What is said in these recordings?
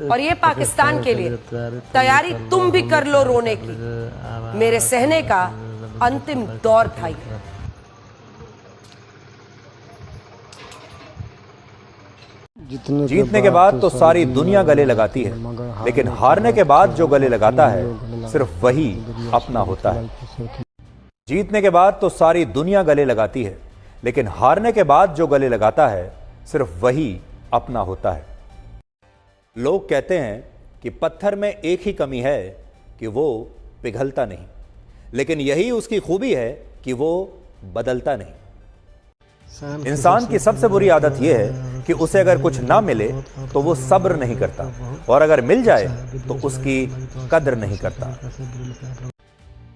और ये पाकिस्तान के लिए तैयारी तुम भी कर लो रोने की, मेरे सहने का अंतिम दौर था ये। जीतने के बाद तो सारी दुनिया गले लगाती है, लेकिन हारने के बाद जो गले लगाता है सिर्फ वही अपना होता है। जीतने के बाद तो सारी दुनिया गले लगाती है, लेकिन हारने के बाद जो गले लगाता है सिर्फ वही अपना होता है। लोग कहते हैं कि पत्थर में एक ही कमी है कि वो पिघलता नहीं, लेकिन यही उसकी खूबी है कि वो बदलता नहीं। इंसान की सबसे बुरी आदत यह है कि उसे अगर कुछ ना मिले तो वो सब्र नहीं करता, और अगर मिल जाए तो उसकी कद्र नहीं करता।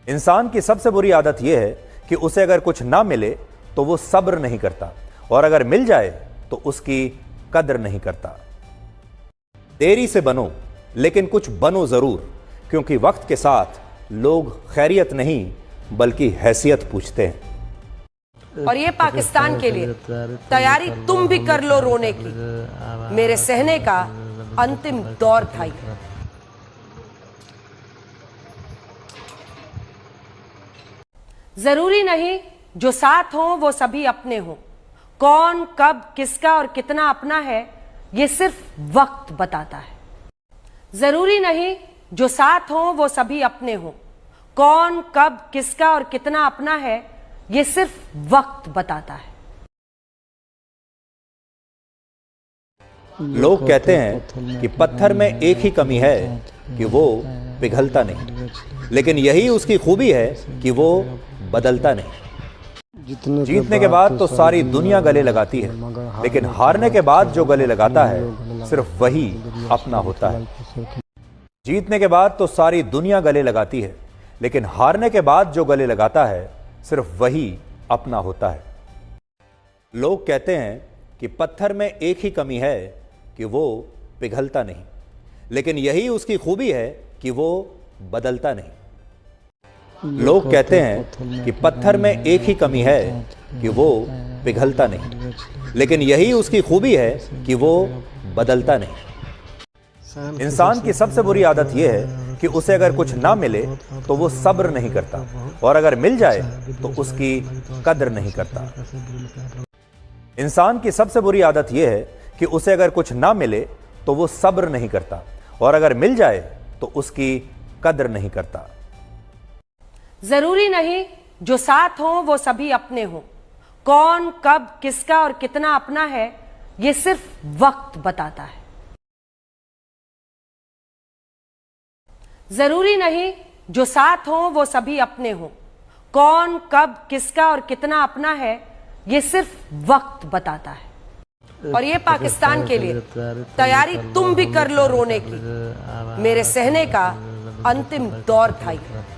इंसान की सबसे बुरी आदत यह है कि उसे अगर कुछ ना मिले तो वो सब्र नहीं करता, और अगर मिल जाए तो उसकी कद्र नहीं करता। देरी से बनो, लेकिन कुछ बनो जरूर, क्योंकि वक्त के साथ लोग खैरियत नहीं बल्कि हैसियत पूछते हैं। और ये पाकिस्तान के लिए तैयारी तुम भी कर लो रोने की, मेरे सहने का अंतिम दौर था ये। जरूरी नहीं जो साथ हो वो सभी अपने हो, कौन कब किसका और कितना अपना है ये सिर्फ वक्त बताता है। जरूरी नहीं जो साथ हो वो सभी अपने हो, कौन कब किसका और कितना अपना है ये सिर्फ वक्त बताता है। लोग कहते हैं कि पत्थर में एक ही कमी है कि वो पिघलता नहीं, लेकिन यही उसकी खूबी है कि वो बदलता नहीं। जीतने के बाद तो सारी दुनिया गले लगाती है, लेकिन हारने के बाद जो गले लगाता है सिर्फ वही अपना होता है। जीतने के बाद तो सारी दुनिया गले लगाती है, लेकिन हारने के बाद जो गले लगाता है सिर्फ वही अपना होता है। लोग कहते हैं कि पत्थर में एक ही कमी है कि वो पिघलता नहीं, लेकिन यही उसकी खूबी है कि वो बदलता नहीं। लोग कहते हैं कि पत्थर में एक ही कमी है कि वो पिघलता नहीं, लेकिन यही उसकी खूबी है कि वो बदलता नहीं। इंसान की सबसे बुरी आदत यह है कि उसे अगर कुछ ना मिले तो वो सब्र नहीं करता, और अगर मिल जाए तो उसकी कद्र नहीं करता। इंसान की सबसे बुरी आदत यह है कि उसे अगर कुछ ना मिले तो वो सब्र नहीं करता, और अगर मिल जाए तो उसकी कद्र नहीं करता। जरूरी नहीं जो साथ हो वो सभी अपने हो, कौन कब किसका और कितना अपना है ये सिर्फ वक्त बताता है। जरूरी नहीं जो साथ हो वो सभी अपने हो, कौन कब किसका और कितना अपना है ये सिर्फ वक्त बताता है। और ये पाकिस्तान के लिए तैयारी तुम भी कर लो रोने की, मेरे सहने का अंतिम दौर था ये।